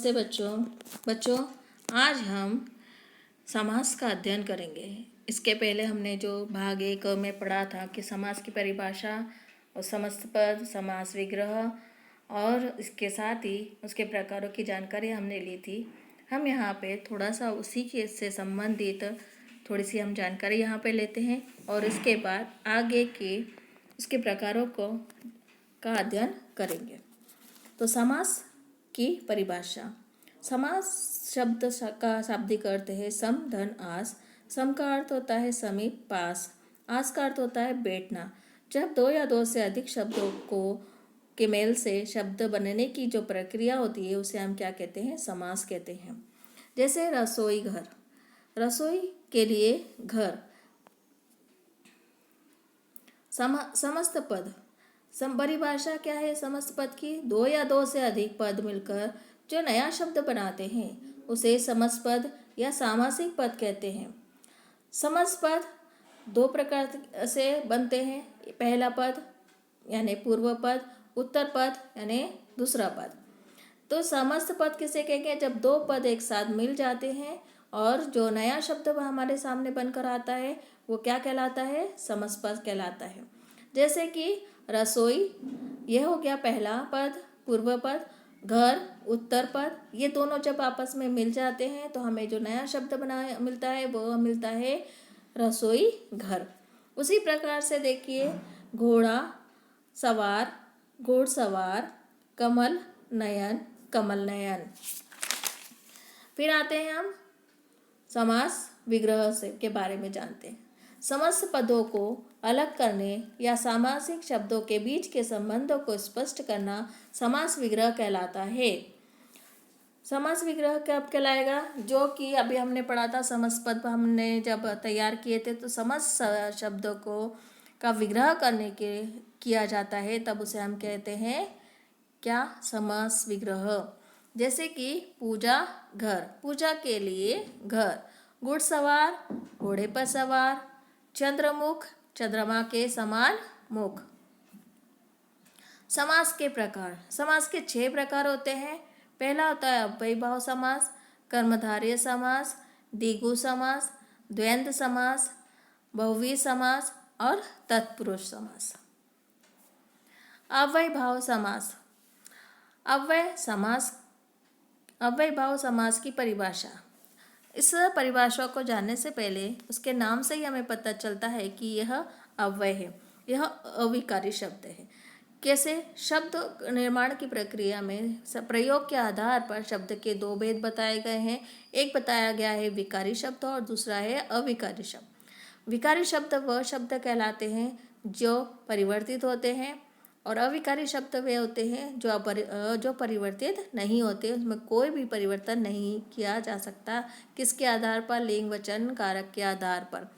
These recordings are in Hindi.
नमस्ते बच्चों आज हम समास का अध्ययन करेंगे। इसके पहले हमने जो भाग 1 में पढ़ा था कि समास की परिभाषा और समस्त पद, समास विग्रह और इसके साथ ही उसके प्रकारों की जानकारी हमने ली थी। हम यहाँ पे थोड़ा सा उसी के से संबंधित थोड़ी सी हम जानकारी यहाँ पे लेते हैं और इसके बाद आगे के उसके प्रकारों का अध्ययन करेंगे। तो समास की परिभाषा। समास शब्द का शाब्दिक अर्थ है सम, धन, आस। सम का अर्थ होता है समीप, पास। आस का अर्थ होता है बैठना। जब दो या दो से अधिक शब्दों के मेल से शब्द बनने की जो प्रक्रिया होती है उसे हम क्या कहते हैं? समास कहते हैं। जैसे रसोई घर, रसोई के लिए घर। समस्त पद, परिभाषा क्या है समस्त पद की? दो या दो से अधिक पद मिलकर जो नया शब्द बनाते हैं उसे समस्त पद या सामासिक पद कहते हैं। समस्त पद दो प्रकार से बनते हैं। पहला पद यानी पूर्व पद, उत्तर पद यानी दूसरा पद। तो समस्त पद किसे कहेंगे? जब दो पद एक साथ मिल जाते हैं और जो नया शब्द हमारे सामने बनकर आता है वो क्या कहलाता है? समस्त पद कहलाता है। जैसे कि रसोई, यह हो गया पहला पद, पूर्व पद। घर, उत्तर पद, ये दोनों जब आपस में मिल जाते हैं तो हमें जो नया शब्द मिलता है वो मिलता है रसोई घर। उसी प्रकार से देखिए घोड़ा, सवार, घोड़सवार, कमल नयन, कमल नयन। फिर आते हैं हम समास विग्रह से के बारे में जानते हैं। समस्त पदों को अलग करने या सामासिक शब्दों के बीच के संबंधों को स्पष्ट करना समास विग्रह कहलाता है। समास विग्रह कब कहलाएगा? जो कि अभी हमने पढ़ा था समस्त पद हमने जब तैयार किए थे तो समस्त शब्दों को का विग्रह करने के किया जाता है तब उसे हम कहते हैं क्या? समास विग्रह। जैसे कि पूजा घर, पूजा के लिए घर। घुड़सवार, घोड़े पर सवार। चंद्रमुख, चंद्रमा के समान मुख। समास के प्रकार। समास के 6 प्रकार होते हैं। पहला होता है अव्ययीभाव समास, कर्मधारय समास, द्विगु समास, द्वंद्व समास, बहुव्रीहि समास और तत्पुरुष समास। अव्ययीभाव समास। अव्ययीभाव समास की परिभाषा। इस परिभाषा को जानने से पहले उसके नाम से ही हमें पता चलता है कि यह अव्यय है, यह अविकारी शब्द है। कैसे? शब्द निर्माण की प्रक्रिया में प्रयोग के आधार पर शब्द के 2 भेद बताए गए हैं। एक बताया गया है विकारी शब्द और दूसरा है अविकारी शब्द। विकारी शब्द वह शब्द कहलाते हैं जो परिवर्तित होते हैं और अविकारी शब्द वे होते हैं जो परिवर्तित नहीं होते, उसमें कोई भी परिवर्तन नहीं किया जा सकता। किसके आधार पर? लिंग, वचन, कारक के आधार पर।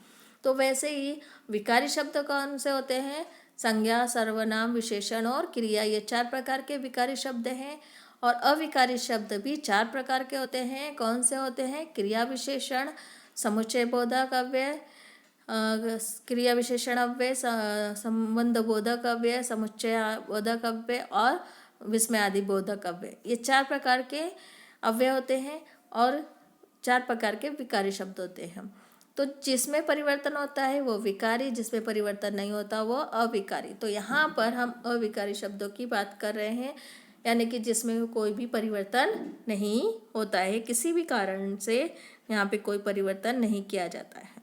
तो वैसे ही विकारी शब्द कौन से होते हैं? संज्ञा, सर्वनाम, विशेषण और क्रिया, ये 4 प्रकार के विकारी शब्द हैं। और अविकारी शब्द भी 4 प्रकार के होते हैं। कौन से होते हैं? क्रिया विशेषण, समुच्चय बोधक अव्यय, क्रिया विशेषण अव्यय, संबंध बोधक अव्यय, समुच्चय बोधक अव्यय और विस्मयादि बोधक अव्यय। ये 4 प्रकार के अव्यय होते हैं और 4 प्रकार के विकारी शब्द होते हैं। तो जिसमें परिवर्तन होता है वो विकारी, जिसमें परिवर्तन नहीं होता वो अविकारी। तो यहाँ पर हम अविकारी शब्दों की बात कर रहे हैं, यानी कि जिसमें कोई भी परिवर्तन नहीं होता है, किसी भी कारण से यहाँ पे कोई परिवर्तन नहीं किया जाता है।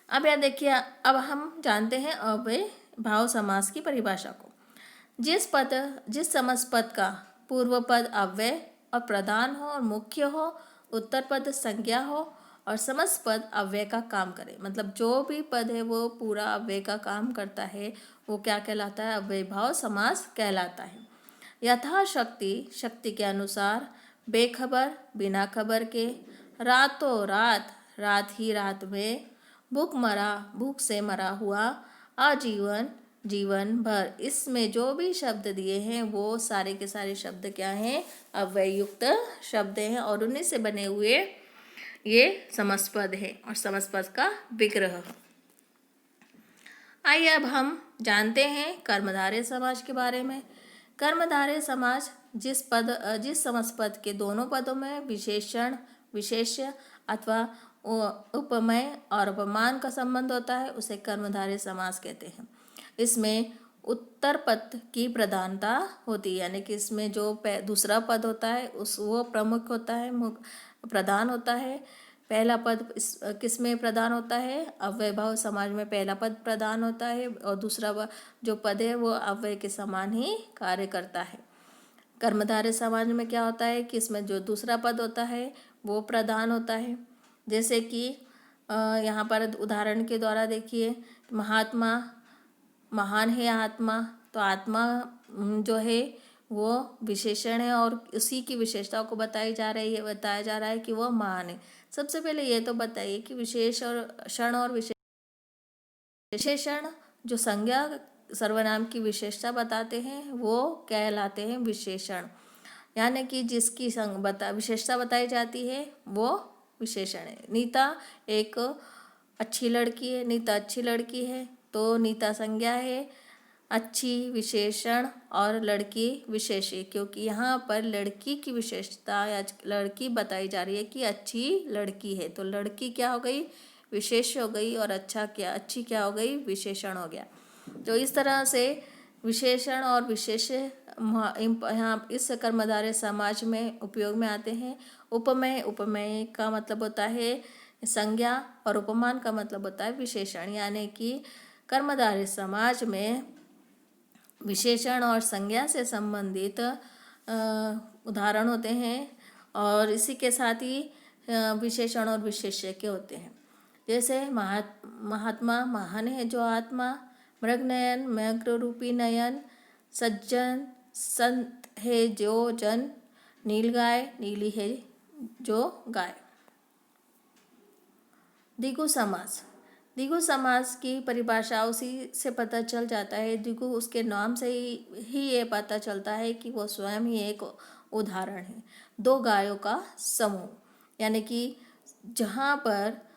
अब यह देखिए, अब हम जानते हैं अव्ययीभाव समास की परिभाषा को। जिस समस्त पद का पूर्व पद अव्यय और प्रधान हो और मुख्य हो, उत्तर पद संज्ञा हो और समस्त पद अव्यय का काम करे, मतलब जो भी पद है वो पूरा अव्यय का काम करता है, वो क्या कहलाता है? अव्ययीभाव समास कहलाता है। यथाशक्ति, शक्ति के अनुसार, बेखबर, बिना खबर के, रातों रात, रात ही रात में, भूख मरा, भूख से मरा हुआ, आजीवन, जीवन भर। इसमें जो भी शब्द दिए हैं वो सारे के सारे शब्द क्या हैं? अव्ययुक्त शब्द हैं और उन्हीं से बने हुए ये समस्त पद है और समस्त पद का विग्रह। आइए अब हम जानते हैं कर्मधारय समास के बारे में। कर्मधारय समाज जिस समासपद के दोनों पदों में विशेषण, विशेष्य अथवा उपमेय और उपमान का संबंध होता है उसे कर्मधारय समास कहते हैं। इसमें उत्तर पद की प्रधानता होती है, यानी कि इसमें जो दूसरा पद होता है वो प्रमुख होता है, प्रधान होता है। पहला पद किस में प्रधान होता है? अव्ययभाव समाज में पहला पद प्रधान होता है और दूसरा जो पद है वो अव्यय के समान ही कार्य करता है। कर्मधारय समाज में क्या होता है कि इसमें जो दूसरा पद होता है वो प्रधान होता है। जैसे कि यहाँ पर उदाहरण के द्वारा देखिए, महात्मा, महान है आत्मा, तो आत्मा जो है वो विशेषण है और उसी की विशेषताओं को बताया जा रहा है कि वह महान है। सबसे पहले ये तो बताइए कि विशेषण और विशेषण जो संज्ञा सर्वनाम की विशेषता बताते हैं वो कहलाते हैं विशेषण, यानी कि जिसकी विशेषता बताई जाती है वो विशेषण है। नीता एक अच्छी लड़की है, नीता अच्छी लड़की है, तो नीता संज्ञा है, अच्छी विशेषण और लड़की विशेष है, क्योंकि यहाँ पर लड़की की विशेषता या लड़की बताई जा रही है कि अच्छी लड़की है, तो लड़की क्या हो गई? विशेष हो गई, और अच्छी क्या हो गई? विशेषण हो गया। तो इस तरह से विशेषण और विशेष यहाँ इस कर्मधारय समाज में उपयोग में आते हैं। उपमेय का मतलब होता है संज्ञा और उपमान का मतलब होता है विशेषण, यानी कि कर्मधारय समाज में विशेषण और संज्ञा से संबंधित उदाहरण होते हैं और इसी के साथ ही विशेषण और विशेष्य के होते हैं। जैसे महात्मा महान है जो आत्मा, मृगनयन मृग रूपी नयन, सज्जन संत है जो जन, नीलगाय नीली है जो गाय। द्विगु समास। द्विगु समास की परिभाषा उसी से पता चल जाता है, द्विगु उसके नाम से ही ये पता चलता है कि वो स्वयं ही एक उदाहरण है। दो गायों का समूह, यानी कि जहाँ पर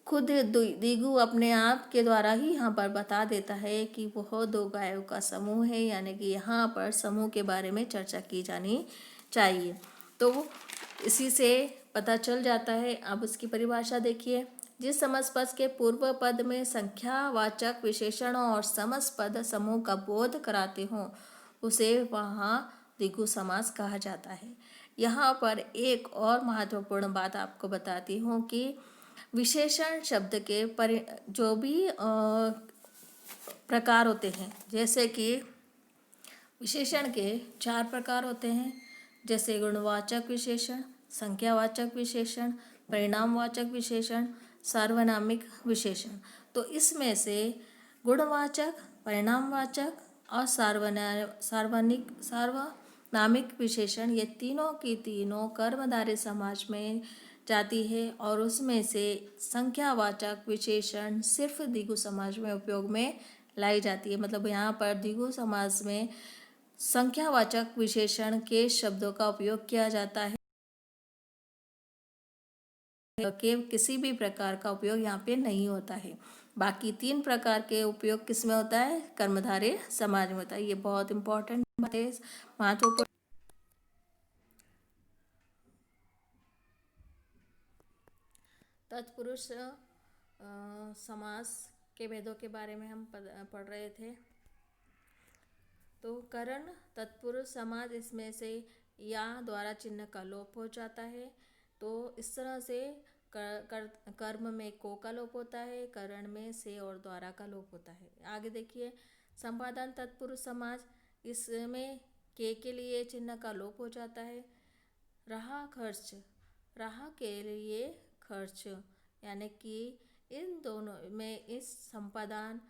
खुद द्विगु अपने आप के द्वारा ही यहाँ पर बता देता है कि वह दो गायों का समूह है, यानी कि यहाँ पर समूह के बारे में चर्चा की जानी चाहिए। तो इसी से पता चल जाता है। अब उसकी परिभाषा देखिए, जिस समासपद के पूर्व पद में संख्यावाचक विशेषणों और समासपद समूह का बोध कराते हों उसे वहाँ द्विगु समास कहा जाता है। यहाँ पर एक और महत्वपूर्ण बात आपको बताती हूँ कि विशेषण शब्द के जो भी प्रकार होते हैं, जैसे कि विशेषण के 4 प्रकार होते हैं, जैसे गुणवाचक विशेषण, संख्यावाचक विशेषण, परिणामवाचक विशेषण, सार्वनामिक विशेषण। तो इसमें से गुणवाचक, परिणामवाचक और सार्वनामिक विशेषण ये तीनों की तीनों कर्मधारय समाज में जाती है और उसमें से संख्यावाचक विशेषण सिर्फ द्विगु समाज में उपयोग में लाई जाती है। मतलब यहाँ पर द्विगु समाज में संख्यावाचक विशेषण के शब्दों का उपयोग किया जाता है के किसी भी प्रकार का उपयोग यहाँ पे नहीं होता है। बाकी 3 प्रकार के उपयोग किस में होता है? कर्मधारय समाज में होता है। ये बहुत इंपॉर्टेंट बात है, महत्वपूर्ण। तत्पुरुष समास के भेदों के बारे में हम पढ़ रहे थे। तो करण तत्पुरुष समास, इसमें से या द्वारा चिन्ह का लोप हो जाता है, तो इस तरह से कर्म में को का लोप होता है, करण में से और द्वारा का लोप होता है। आगे देखिए, संपादन तत्पुरुष समाज, इसमें के लिए चिन्ह का लोप हो जाता है। रहा खर्च, रहा के लिए खर्च, यानी कि इन दोनों में इस संपादन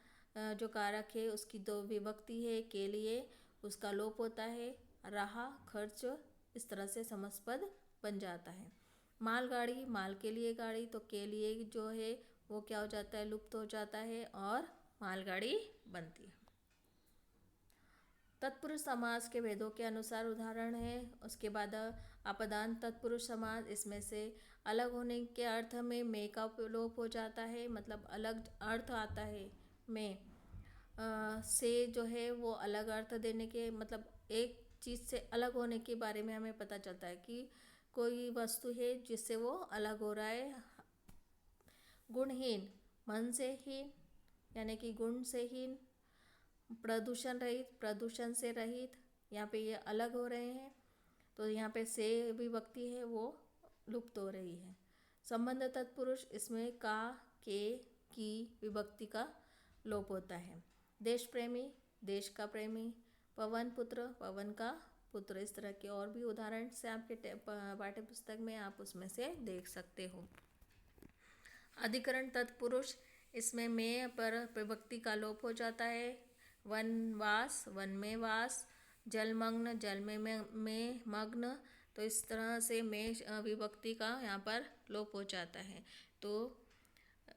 जो कारक है उसकी 2 विभक्ति है, के लिए उसका लोप होता है, रहा खर्च, इस तरह से समासपद बन जाता है। मालगाड़ी, माल के लिए गाड़ी, तो के लिए जो है वो क्या हो जाता है? लुप्त हो जाता है और मालगाड़ी बनती है। तत्पुरुष समास के भेदों के अनुसार उदाहरण है। उसके बाद अपदान तत्पुरुष समास, इसमें से अलग होने के अर्थ में का लोप हो जाता है, मतलब अलग अर्थ आता है में से जो है वो अलग अर्थ देने के, मतलब एक चीज़ से अलग होने के बारे में हमें पता चलता है कि कोई वस्तु है जिससे वो अलग हो रहा है। गुणहीन, मन से हीन यानी कि गुण से हीन। प्रदूषण रहित, प्रदूषण से रहित, यहाँ पे ये अलग हो रहे हैं। तो यहाँ पे से विभक्ति है वो लुप्त हो रही है। संबंध तत्पुरुष, इसमें का, के, की विभक्ति का लोप होता है। देश प्रेमी, देश का प्रेमी। पवन पुत्र, पवन का पुत्र। इस तरह के और भी उदाहरण से आपके पाठ्य पुस्तक में आप उसमें से देख सकते हो। अधिकरण तत्पुरुष, इसमें में पर विभक्ति का लोप हो जाता है। वनवास, वन में वास। जलमग्न, जल में मग्न। तो इस तरह से में विभक्ति का यहाँ पर लोप हो जाता है। तो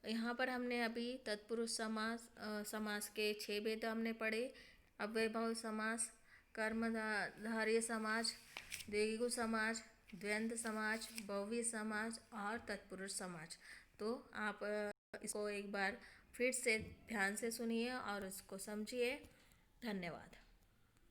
यहाँ पर हमने अभी तत्पुरुष समास समास के 6 भेद हमने पढ़े। अव्ययभाव समास, कर्मधारय समाज, द्विगु समाज, द्वंद्व समाज, बहुव्रीहि समाज और तत्पुरुष समाज। तो आप इसको एक बार फिर से ध्यान से सुनिए और इसको समझिए। धन्यवाद।